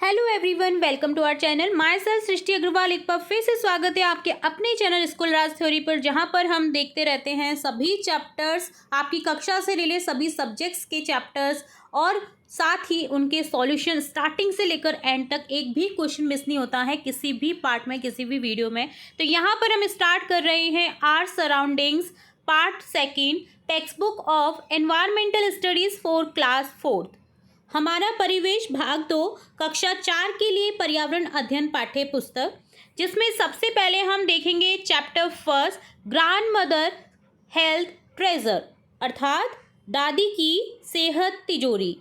Hello everyone, welcome to our channel. Myself Srishti Agarwal. एक बार फिर से स्वागत है आपके अपने चैनल स्कूल राज थ्योरी पर, जहां पर हम देखते रहते हैं सभी चैप्टर्स, आपकी कक्षा से रिलेटेड सभी सब्जेक्ट्स के चैप्टर्स और साथ ही उनके सॉल्यूशन स्टार्टिंग से लेकर एंड तक। एक भी क्वेश्चन मिस नहीं होता है किसी भी पार्ट में, किसी भी वीडियो में। तो यहाँ पर हम स्टार्ट कर रहे हैं our surroundings part second, textbook of environmental studies for class 4। हमारा परिवेश भाग 2 कक्षा 4 के लिए पर्यावरण अध्ययन पाठ्य पुस्तक, जिसमें सबसे पहले हम देखेंगे chapter first, grand mother health treasure, अर्थात दादी की सेहत तिजोरी।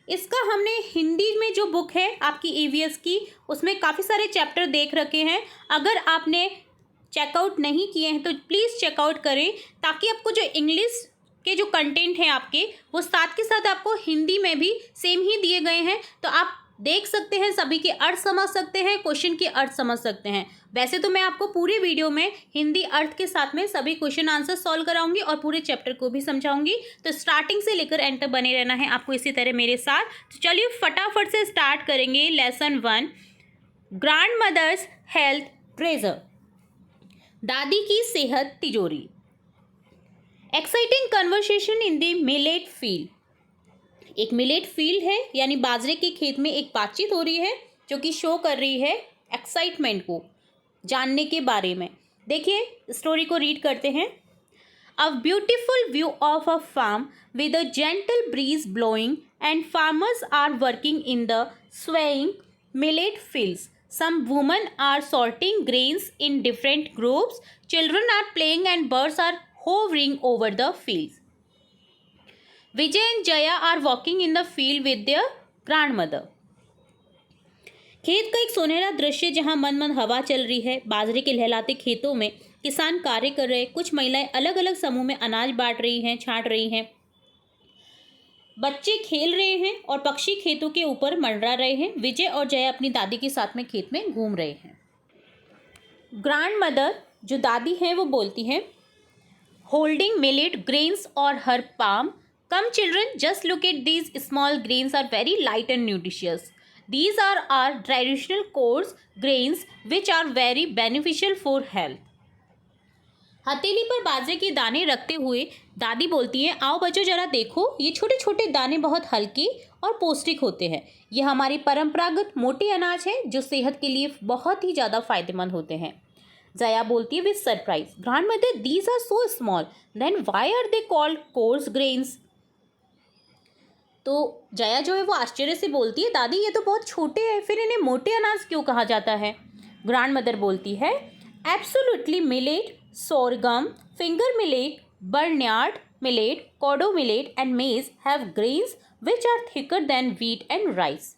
इसका हमने हिंदी में जो बुक है आपकी ईवीएस की, उसमें काफ़ी सारे चैप्टर देख रखे हैं। अगर आपने चेकआउट नहीं किए हैं तो प्लीज़ चेकआउट करें, ताकि आपको जो इंग्लिश के जो कंटेंट हैं आपके, वो साथ के साथ आपको हिंदी में भी सेम ही दिए गए हैं। तो आप देख सकते हैं, सभी के अर्थ समझ सकते हैं, क्वेश्चन के अर्थ समझ सकते हैं। वैसे तो मैं आपको पूरी वीडियो में हिंदी अर्थ के साथ में सभी क्वेश्चन आंसर सॉल्व कराऊंगी और पूरे चैप्टर को भी समझाऊंगी। तो स्टार्टिंग से लेकर एंड तक बने रहना है आपको इसी तरह मेरे साथ। तो चलिए फटाफट से स्टार्ट करेंगे lesson 1, grand mother's health treasure, दादी की सेहत तिजोरी। Exciting conversation in the millet field. एक मिलेट फील्ड है, यानी बाजरे के खेत में एक बातचीत हो रही है जो कि शो कर रही है एक्साइटमेंट को जानने के बारे में। देखिए स्टोरी को रीड करते हैं। A beautiful view of a farm with a gentle breeze blowing and farmers are working in the swaying millet fields. Some women are sorting grains in different groups. Children are playing and birds are hovering over the fields. Vijay and Jaya are walking in the field with their grandmother. खेत का एक सुनहरा दृश्य जहां मन मन हवा चल रही है। बाजरे के लहलाते खेतों में किसान कार्य कर रहे हैं। कुछ महिलाएं अलग अलग समूह में अनाज बांट रही हैं, छांट रही हैं। बच्चे खेल रहे हैं और पक्षी खेतों के ऊपर मंडरा रहे हैं। विजय और जया अपनी दादी के साथ में खेत में घूम रहे हैं। ग्रैंड मदर जो दादी हैं वो बोलती हैं, holding millet grains or her palm. Come children, just look at these small grains are very light and nutritious. These are our traditional coarse grains which are very beneficial for health. हथेली पर बाजरे के दाने रखते हुए दादी बोलती हैं, आओ बच्चों जरा देखो, ये छोटे छोटे दाने बहुत हल्के और पौष्टिक होते हैं। ये हमारी परंपरागत मोटे अनाज है जो सेहत के लिए बहुत ही ज़्यादा फायदेमंद होते हैं। जया बोलती है with surprise, grandmother these are so small, then why are they called coarse grains. तो जया जो है वो आश्चर्य से बोलती है, दादी ये तो बहुत छोटे हैं, फिर इन्हें मोटे अनाज क्यों कहा जाता है। ग्रैंड मदर बोलती है, absolutely millet, sorghum, finger millet, barnyard millet, kodo millet and maize have grains which are thicker than wheat and rice.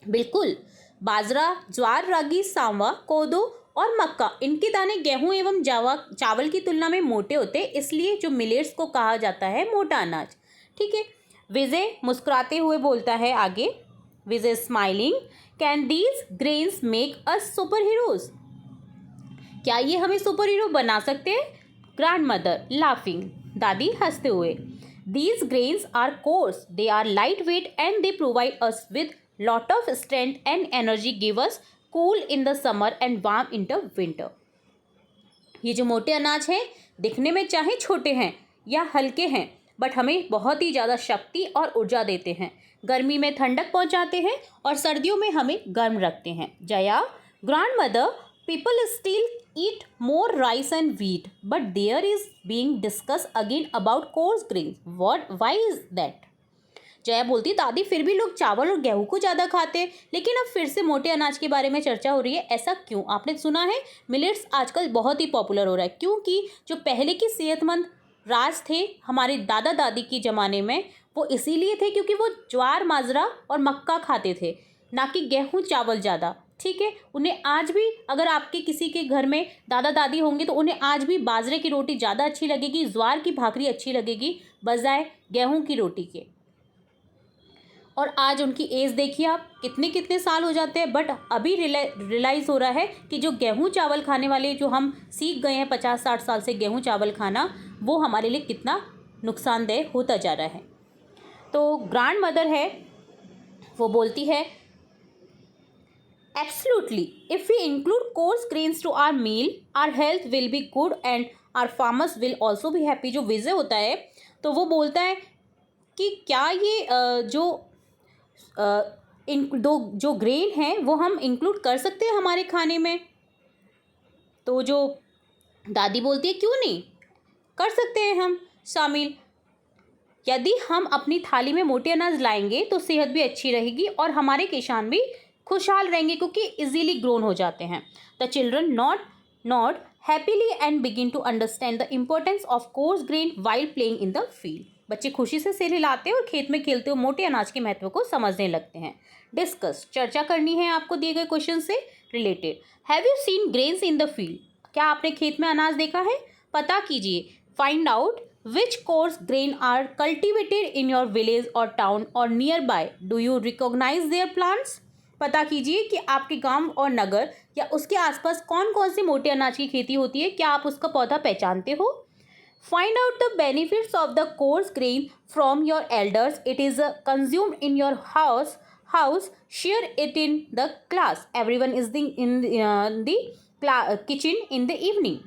बिल्कुल, बाजरा, ज्वार, रागी, सांवा, कोदो और मक्का, इनके दाने गेहूं एवं चावल की तुलना में मोटे होते हैं, इसलिए जो मिलेट्स को कहा जाता है मोटा अनाज। ठीक है। विजय मुस्कुराते हुए बोलता है आगे, Vijay smiling, can these grains make us superheroes. क्या ये हमें सुपर हीरो बना सकते हैं। ग्रैंड मदर लाफिंग, दादी हंसते हुए, these grains are coarse, they are light weight and they provide us with lot of strength and energy, give us cool in the summer and warm in the winter. ये जो मोटे अनाज हैं दिखने में चाहे छोटे हैं या हल्के हैं, बट हमें बहुत ही ज़्यादा शक्ति और ऊर्जा देते हैं। गर्मी में ठंडक पहुंचाते हैं और सर्दियों में हमें गर्म रखते हैं। Jaya, grand mother, people still eat more rice and wheat, but there is being discuss again about coarse grains, what why is that. Jaya बोलती, दादी फिर भी लोग चावल और गेहूं को ज़्यादा खाते हैं, लेकिन अब फिर से मोटे अनाज के बारे में चर्चा हो रही है, ऐसा क्यों। आपने सुना है मिलेट्स आजकल बहुत ही पॉपुलर हो रहा है, क्योंकि जो पहले के सेहतमंद राज थे हमारे दादा दादी के ज़माने में, वो इसीलिए थे क्योंकि वो ज्वार, बाजरा और मक्का खाते थे, ना कि गेहूँ चावल ज़्यादा। ठीक है। उन्हें आज भी, अगर आपके किसी के घर में दादा दादी होंगे तो उन्हें आज भी बाजरे की रोटी ज़्यादा अच्छी लगेगी, ज्वार की भाकरी अच्छी लगेगी बजाय गेहूँ की रोटी के। और आज उनकी एज देखिए आप, कितने कितने साल हो जाते हैं, बट अभी रियलाइज़ हो रहा है कि जो गेहूं चावल खाने वाले, जो हम सीख गए हैं 50-60 साल से गेहूं चावल खाना, वो हमारे लिए कितना नुकसानदेह होता जा रहा है। तो ग्रैंड मदर है वो बोलती है, Absolutely. If we include coarse grains to our meal, our health will be good and our farmers will also be happy. जो विजय होता है तो वो बोलता है कि क्या ये इन दो जो ग्रेन हैं वो हम इंक्लूड कर सकते हैं हमारे खाने में। तो जो दादी बोलती है क्यों नहीं, कर सकते हैं हम शामिल। यदि हम अपनी थाली में मोटे अनाज लाएंगे तो सेहत भी अच्छी रहेगी और हमारे किसान भी खुशहाल रहेंगे क्योंकि इजीली ग्रोन हो जाते हैं। The children nod happily and begin to understand the importance of coarse grain while playing in the field. बच्चे खुशी से सिर हिलाते हैं और खेत में खेलते हुए मोटे अनाज के महत्व को समझने लगते हैं। डिस्कस, चर्चा करनी है आपको दिए गए क्वेश्चन से related. Have you seen grains in the field? क्या आपने खेत में अनाज देखा है? पता कीजिए। Find out which coarse grain are cultivated in your village or town or nearby. Do you recognize their plants? पता कीजिए कि आपके गांव और नगर या उसके आसपास कौन कौन से मोटे अनाज की खेती होती है, क्या आप उसका पौधा पहचानते हो? Find out the benefits of the coarse grain from your elders. It is consumed in your house. Share it in the class. Everyone is in the kitchen in the evening.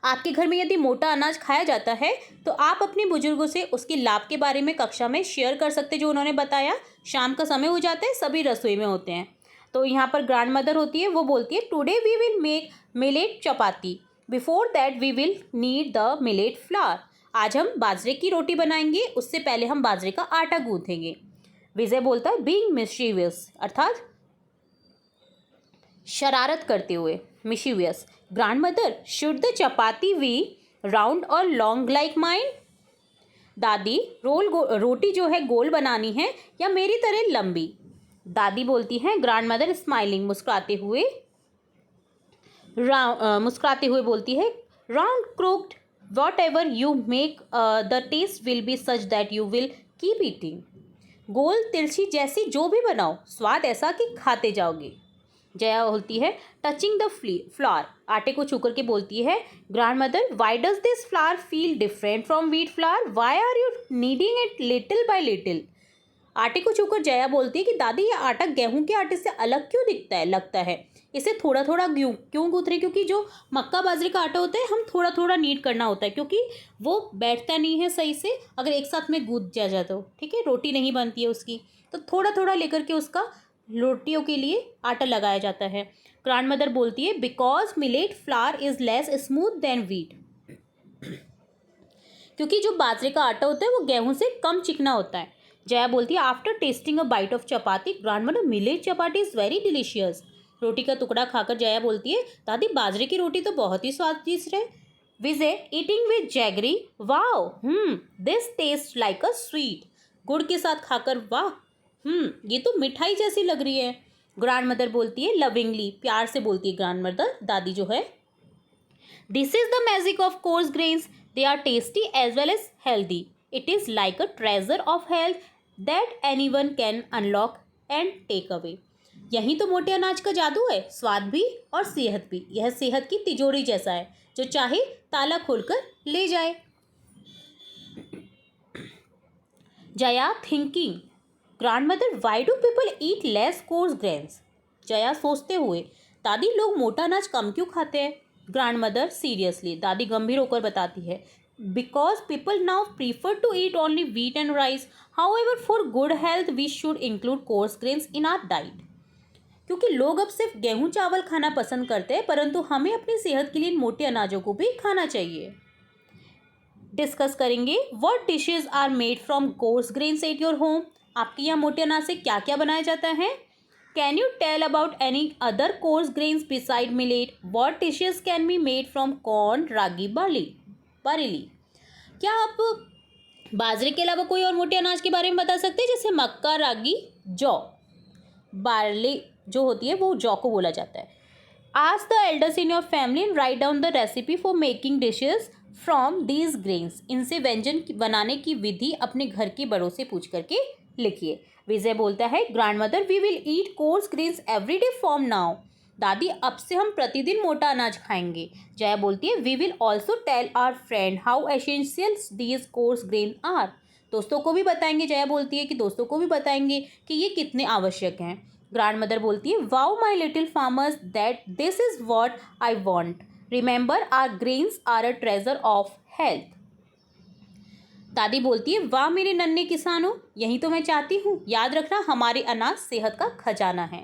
आपके घर में यदि मोटा अनाज खाया जाता है तो आप अपने बुजुर्गों से उसके लाभ के बारे में कक्षा में शेयर कर सकते, जो उन्होंने बताया। शाम का समय हो जाता है, सभी रसोई में होते हैं। तो यहाँ पर ग्रैंड मदर होती है, वो बोलती है today we will make millet chapati, before that we will need the millet flour. आज हम बाजरे की रोटी बनाएंगे, उससे पहले हम बाजरे का आटा गूंथेंगे। विजय बोलता है बीइंग मिस्चीवियस, अर्थात शरारत करते हुए, mischievous. Grandmother, should the chapati be round और लॉन्ग लाइक माइन? दादी, रोटी जो है गोल बनानी है या मेरी तरह लंबी? दादी बोलती हैं, ग्रैंडमदर स्माइलिंग, मुस्कुराते हुए बोलती है, round crooked, whatever you make the taste will be such that you will keep eating. गोल तिरछी जैसी जो भी बनाओ, स्वाद ऐसा कि खाते जाओगे। जया बोलती है, टचिंग द फ्लावर, आटे को छू करके बोलती है, grandmother, why does this flour feel different from wheat flour? Why are you kneading it little by little? आटे को छूकर जया बोलती है कि दादी, ये आटा गेहूं के आटे से अलग क्यों लगता है। इसे थोड़ा थोड़ा क्यों गूंथ रहे? क्योंकि जो मक्का बाजरे का आटा होता है हम थोड़ा थोड़ा नीड करना होता है, क्योंकि वो बैठता नहीं है सही से अगर एक साथ में गूंथ जाए तो, ठीक है, रोटी नहीं बनती है उसकी। तो थोड़ा थोड़ा लेकर के उसका रोटियों के लिए आटा लगाया जाता है। ग्रैंडमदर बोलती है, because millet flour is less smooth than wheat, क्योंकि जो बाजरे का आटा होता है वो गेहूं से कम चिकना होता है। जया बोलती है, after tasting a bite of chapati, grandmother, millet chapati is very delicious. रोटी का टुकड़ा खाकर जया बोलती है, दादी, बाजरे की रोटी तो बहुत ही स्वादिष्ट है। Vijay, eating with jaggery, wow, this taste like a sweet. गुड़ के साथ खाकर, वाह, ये तो मिठाई जैसी लग रही है। ग्रैंडमदर बोलती है, लविंगली, प्यार से बोलती है ग्रैंडमदर, दादी जो है, this is the magic of coarse grains, they are tasty as well as healthy, it is like a treasure of health that anyone can unlock and take away. यही तो मोटे अनाज का जादू है, स्वाद भी और सेहत भी। यह सेहत की तिजोरी जैसा है, जो चाहे ताला खोलकर ले जाए। Jaya, thinking, grandmother, Y do people eat less coarse grains? Jaya, सोचते हुए, दादी, लोग मोटा अनाज कम क्यों खाते हैं? ग्रैंडमदर, सीरियसली, दादी गंभीर होकर बताती है, because people now prefer to eat only wheat and rice, however for good health we should include coarse grains in our diet. क्योंकि लोग अब सिर्फ गेहूं चावल खाना पसंद करते हैं, परंतु हमें अपनी सेहत के लिए मोटे अनाजों को भी खाना चाहिए। डिस्कस करेंगे, what dishes are made from coarse grains at your home? आपके यहाँ मोटे अनाज से क्या क्या बनाया जाता है? Can you tell about any other coarse grains beside millet? What dishes can be made from corn, ragi, barley? क्या आप बाजरे के अलावा कोई और मोटे अनाज के बारे में बता सकते हैं, जैसे मक्का, रागी, जौ? बार्ली जो होती है वो जौ को बोला जाता है। Ask the elders in your family and write down the recipe for making dishes from these grains. इनसे व्यंजन बनाने की विधि अपने घर के बड़ों से पूछ करके लिखिए। विजय बोलता है, grandmother, we will eat coarse grains every day from now. दादी, अब से हम प्रतिदिन मोटा अनाज खाएंगे। जया बोलती है, we will also tell our friend how essential these coarse grain are. दोस्तों को भी बताएंगे, जया बोलती है कि दोस्तों को भी बताएंगे कि ये कितने आवश्यक हैं। ग्रैंड मदर बोलती है, wow my little farmers that this is what I want, remember are grains are a treasure of health. दादी बोलती है, वाह मेरे नन्हे किसानों, यही तो मैं चाहती हूँ, याद रखना हमारे अनाज सेहत का खजाना है।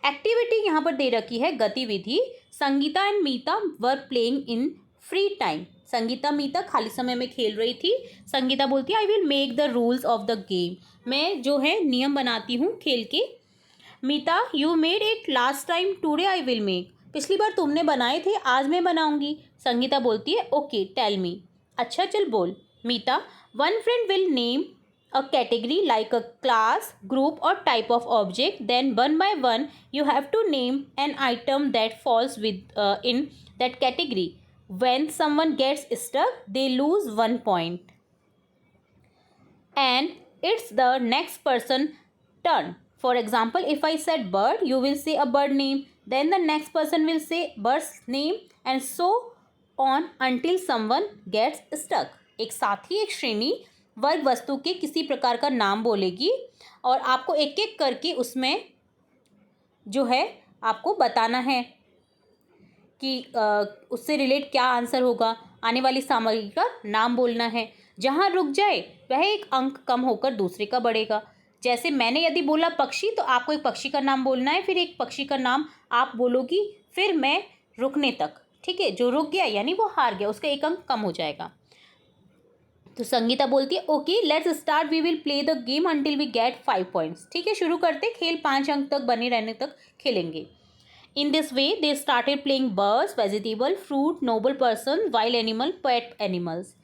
एक्टिविटी यहाँ पर दे रखी है गतिविधि, Sangeeta and Meeta were playing in free time. Sangeeta Meeta खाली समय में खेल रही थी। संगीता बोलती है, I will make the rules of the game, मैं जो है नियम बनाती हूँ खेल के। Meeta, you made it last time, today I will make, पिछली बार तुमने बनाए थे, आज मैं बनाऊंगी। संगीता बोलती है, ओके टेल मी, अच्छा चल बोल। Meeta, one friend will name a category like a class, group or type of object. Then one by one you have to name an item that falls in that category. When someone gets stuck, they lose 1 point. And it's the next person turn. For example, if I said bird, you will say a bird name. Then the next person will say bird's name and so on until someone gets stuck. एक साथ ही एक श्रेणी वर्ग वस्तु के किसी प्रकार का नाम बोलेगी और आपको एक एक करके उसमें जो है आपको बताना है कि उससे रिलेट क्या आंसर होगा। आने वाली सामग्री का नाम बोलना है। जहाँ रुक जाए वह एक अंक कम होकर दूसरे का बढ़ेगा। जैसे मैंने यदि बोला पक्षी, तो आपको एक पक्षी का नाम बोलना है, फिर एक पक्षी का नाम आप बोलोगी, फिर मैं रुकने तक, ठीक है। जो रुक गया यानी वो हार गया, उसका एक अंक कम हो जाएगा। तो संगीता बोलती है, okay let's start, we will play the game until we get 5 points. ठीक है, शुरू करते, खेल 5 अंक तक बने रहने तक खेलेंगे। In this way they started playing birds, vegetable, fruit, Nobel person, wild animal, pet animals.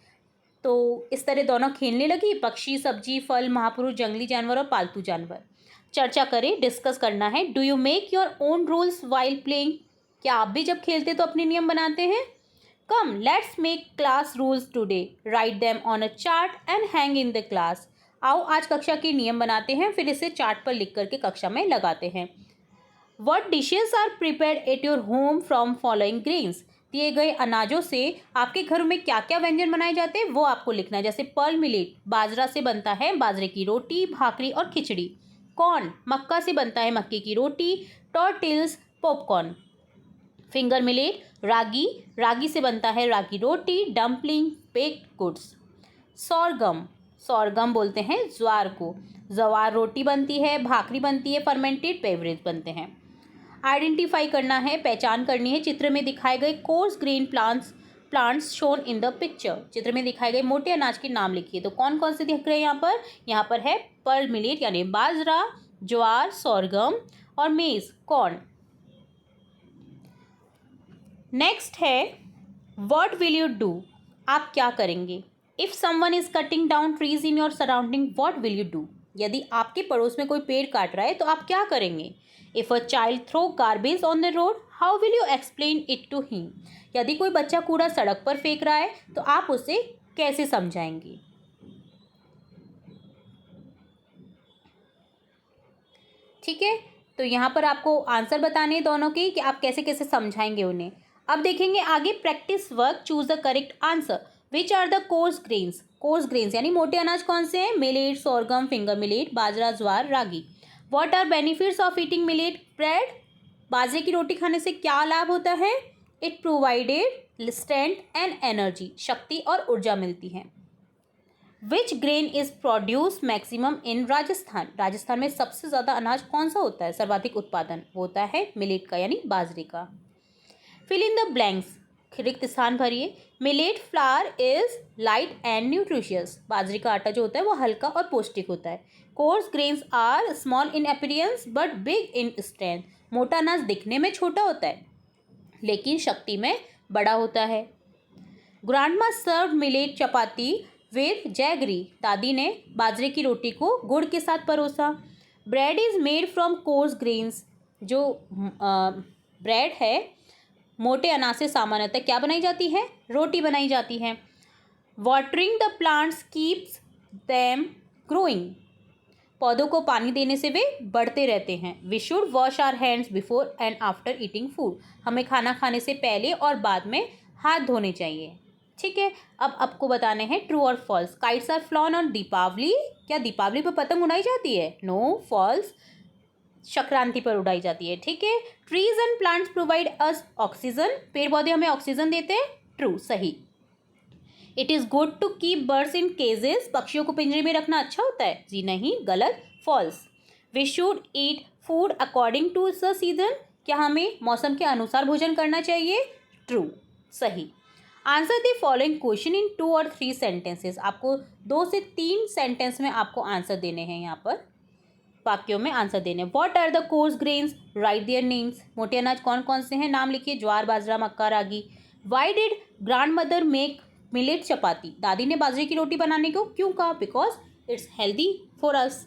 तो इस तरह दोनों खेलने लगी, पक्षी, सब्जी, फल, महापुरुष, जंगली जानवर और पालतू जानवर। चर्चा करें, डिस्कस करना है। Do you make your own rules while playing, क्या आप भी जब खेलते तो अपने नियम बनाते हैं? Come let's make class rules today, write them on a chart and hang in the class. आओ आज कक्षा के नियम बनाते हैं, फिर इसे चार्ट पर लिख करके कक्षा में लगाते हैं। What dishes are prepared at your home from following grains, दिए गए अनाजों से आपके घरों में क्या क्या व्यंजन बनाए जाते हैं वो आपको लिखना है। जैसे पर्ल मिलेट, बाजरा से बनता है बाजरे की रोटी, भाकरी और खिचड़ी। कॉर्न, मक्का से बनता है मक्के की रोटी। Tortillas, popcorn. Finger millet, ragi, ragi से बनता है रागी रोटी। Dumpling, baked goods. Sorghum, sorghum बोलते हैं ज्वार को, ज्वार रोटी बनती है, भाकरी बनती है, फर्मेंटेड बेवरेज बनते हैं। आइडेंटिफाई करना है, पहचान करनी है। चित्र में दिखाए गए coarse grain plants shown in the picture, चित्र में दिखाए गए मोटे अनाज के नाम लिखिए। तो कौन कौन से दिख रहे हैं यहाँ पर है पर्ल मिलेट यानी बाजरा, ज्वार, सॉरगम और मेज, कॉर्न। नेक्स्ट है व्हाट विल यू डू, आप क्या करेंगे। If someone is cutting down trees in your surrounding what will you do, यदि आपके पड़ोस में कोई पेड़ काट रहा है तो आप क्या करेंगे। If a child throw garbage on the road how will you explain it to him, यदि कोई बच्चा कूड़ा सड़क पर फेंक रहा है तो आप उसे कैसे समझाएंगे। ठीक है, तो यहाँ पर आपको आंसर बताने हैं दोनों के कि आप कैसे कैसे समझाएंगे उन्हें। अब देखेंगे आगे practice work, choose the correct answer. Which are the coarse grains, coarse grains यानी मोटे अनाज कौन से हैं। Millet, sorghum, finger millet, bajra, jowar, ragi. What are benefits of eating millet bread, बाजरे की रोटी खाने से क्या लाभ होता है। It provided strength and energy, शक्ति और ऊर्जा मिलती है। Which grain is produce maximum in Rajasthan, Rajasthan में सबसे ज़्यादा अनाज कौन सा होता है, सर्वाधिक उत्पादन, वो होता है मिलेट का यानी बाजरे का। फिल इन द ब्लैंक्स, रिक्त स्थान भरिए। Millet flour is light and nutritious, बाजरे का आटा जो होता है वो हल्का और पौष्टिक होता है। Coarse grains are small in appearance but big in strength, मोटा अनाज दिखने में छोटा होता है लेकिन शक्ति में बड़ा होता है। Grandma served millet chapati with jaggery, दादी ने बाजरे की रोटी को गुड़ के साथ परोसा। Bread is made from coarse grains, जो ब्रेड है मोटे अनाज से सामान्यतः क्या बनाई जाती है, रोटी बनाई जाती है। Watering the plants keeps them growing, पौधों को पानी देने से वे बढ़ते रहते हैं। We should wash our hands before and after eating food, हमें खाना खाने से पहले और बाद में हाथ धोने चाहिए। ठीक है, अब आपको बताने हैं ट्रू और false. Kites are flown on Deepavali, क्या दीपावली पर पतंग उड़ाई जाती है। No, false. संक्रांति पर उड़ाई जाती है, ठीक है। Trees and plants provide us oxygen, पेड़ पौधे हमें ऑक्सीजन देते हैं, ट्रू, सही। It is good to keep birds in cages, पक्षियों को पिंजरे में रखना अच्छा होता है, जी नहीं, गलत, false. We should eat food according to the season, क्या हमें मौसम के अनुसार भोजन करना चाहिए, ट्रू, सही। Answer the following question in 2 और 3 सेंटेंसेस, आपको 2 से 3 सेंटेंस में आपको आंसर देने हैं, यहाँ पर वाक्यों में आंसर देने। What are the coarse grains, write their names, मोटे अनाज कौन कौन से हैं, नाम लिखिए, ज्वार, बाजरा, मक्का, ragi. Why did grandmother make millet chapati, दादी ने बाजरे की रोटी बनाने को क्यों कहा, because it's healthy for us.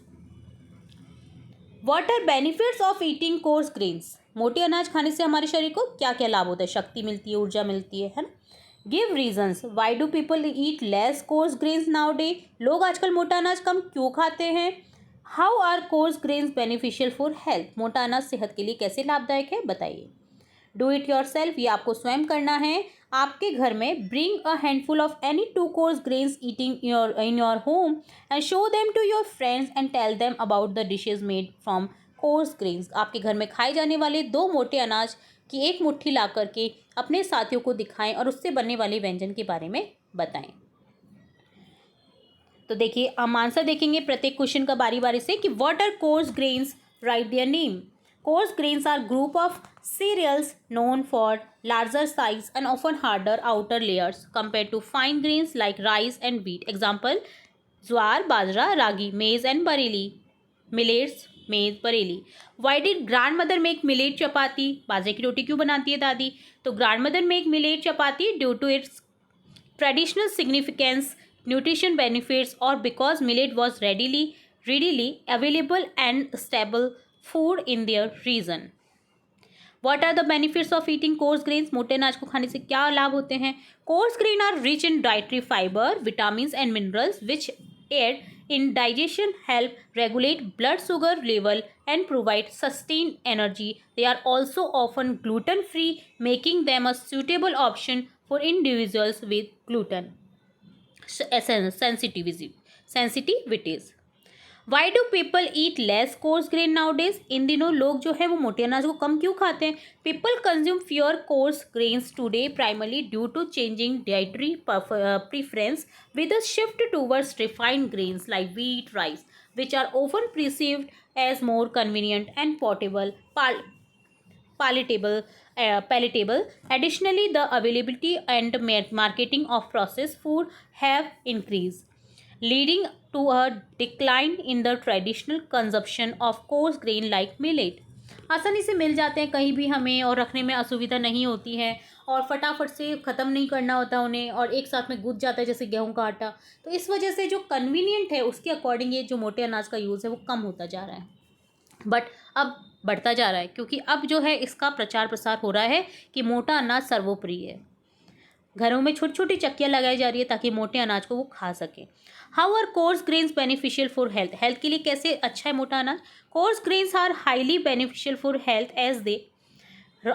What are benefits of eating coarse grains, मोटे अनाज खाने से हमारे शरीर को क्या क्या लाभ होता है, शक्ति मिलती है, ऊर्जा मिलती है ना। Give reasons, why do people eat less coarse grains now day, लोग आजकल मोटा अनाज कम क्यों खाते हैं। How are coarse grains beneficial for health, मोटा अनाज सेहत के लिए कैसे लाभदायक है, बताइए। डू इट योर सेल्फ, ये आपको स्वयं करना है आपके घर में। Bring a handful of any 2 coarse grains eating in your home and show them to your friends and tell them about the dishes made from coarse grains, आपके घर में खाए जाने वाले 2 मोटे अनाज की एक मुट्ठी ला करके अपने साथियों को दिखाएं और उससे बनने वाले व्यंजन के बारे में बताएं। तो देखिए हम आंसर देखेंगे प्रत्येक क्वेश्चन का बारी बारी से कि what are coarse grains, write their name. Coarse grains are group of cereals known for larger size and often harder outer layers compared to fine grains like rice and wheat. Example: jowar, bajra, ragi, maize and barley. Millets, maize, barley. Why did grandmother make millet chapati? बाजरे की रोटी क्यों बनाती है दादी? तो grandmother make millet chapati due to its traditional significance, nutrition benefits, or because millet was readily available and stable food in their region. What are the benefits of eating coarse grains? मोटे अनाज को खाने से क्या लाभ होते हैं? Coarse grains are rich in dietary fiber, vitamins and minerals which aid in digestion, help regulate blood sugar level and provide sustained energy. They are also often gluten free, making them a suitable option for individuals with gluten sensitivities. Why do people eat less coarse grain nowadays, इन दिनों लोग जो है वो मोटे अनाज को कम क्यों खाते हैं। People consume fewer coarse grains today primarily due to changing dietary preference with a shift towards refined grains like wheat, rice, which are often perceived as more convenient and palatable. Additionally, the availability and marketing of processed food have increased, leading to a decline in the traditional consumption of coarse grain like millet. आसानी से मिल जाते हैं कहीं भी हमें और रखने में असुविधा नहीं होती है और फटाफट से ख़त्म नहीं करना होता उन्हें और एक साथ में गुज जाता है जैसे गेहूं का आटा। तो इस वजह से जो कन्वीनियंट है उसके अकॉर्डिंग ये जो मोटे अनाज का यूज़ है वो कम होता जा रहा है, बट अब बढ़ता जा रहा है क्योंकि अब जो है इसका प्रचार प्रसार हो रहा है कि मोटा अनाज सर्वोपरि है। घरों में छोटी छोटी चक्कियाँ लगाई जा रही है ताकि मोटे अनाज को वो खा सकें। How are coarse grains beneficial for health, health के लिए कैसे अच्छा है मोटा अनाज। Coarse grains are highly beneficial for health as they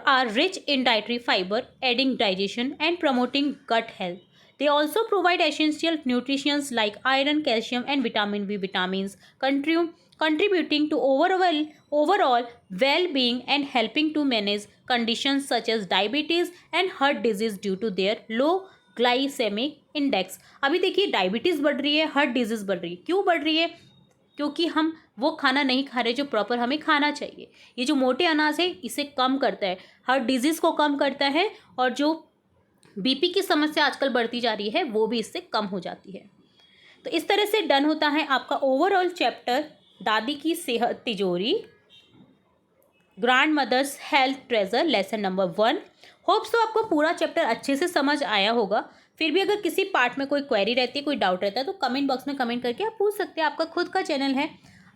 are rich in dietary fibre, aiding digestion and promoting gut health. They also provide essential nutrients like iron, calcium, and vitamin B vitamins, contributing to overall well-being and helping to manage conditions such as diabetes and heart disease due to their low glycemic index. अभी देखिए diabetes बढ़ रही है, heart disease बढ़ रही है. क्यों बढ़ रही है? क्योंकि हम वो खाना नहीं खा रहे जो प्रॉपर हमें खाना चाहिए. ये जो मोटे अनाज है इसे कम करता है, हार्ट डिजीज़ को कम करता है और जो बीपी की समस्या आजकल बढ़ती जा रही है वो भी इससे कम हो जाती है. तो इस तरह से डन होता है आपका ओवरऑल चैप्टर दादी की सेहत तिजोरी, grand mother's health treasure, lesson number 1. होप्स तो आपको पूरा चैप्टर अच्छे से समझ आया होगा. फिर भी अगर किसी पार्ट में कोई क्वेरी रहती है, कोई डाउट रहता है तो कमेंट बॉक्स में कमेंट करके आप पूछ सकते हैं. आपका खुद का चैनल है,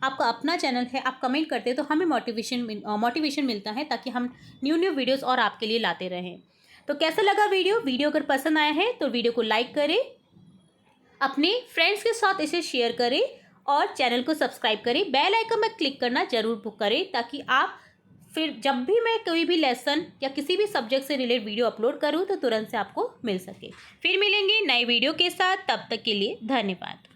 आपका अपना चैनल है, आप कमेंट करते हैं तो हमें मोटिवेशन मिलता है ताकि हम न्यू वीडियोस और आपके लिए लाते रहें. तो कैसा लगा वीडियो अगर पसंद आया है तो वीडियो को लाइक करें, अपने फ्रेंड्स के साथ इसे शेयर करें और चैनल को सब्सक्राइब करें. बेल आइकन में क्लिक करना जरूर करें ताकि आप फिर जब भी मैं कोई भी लेसन या किसी भी सब्जेक्ट से रिलेटेड वीडियो अपलोड करूं तो तुरंत से आपको मिल सके. फिर मिलेंगे नए वीडियो के साथ, तब तक के लिए धन्यवाद.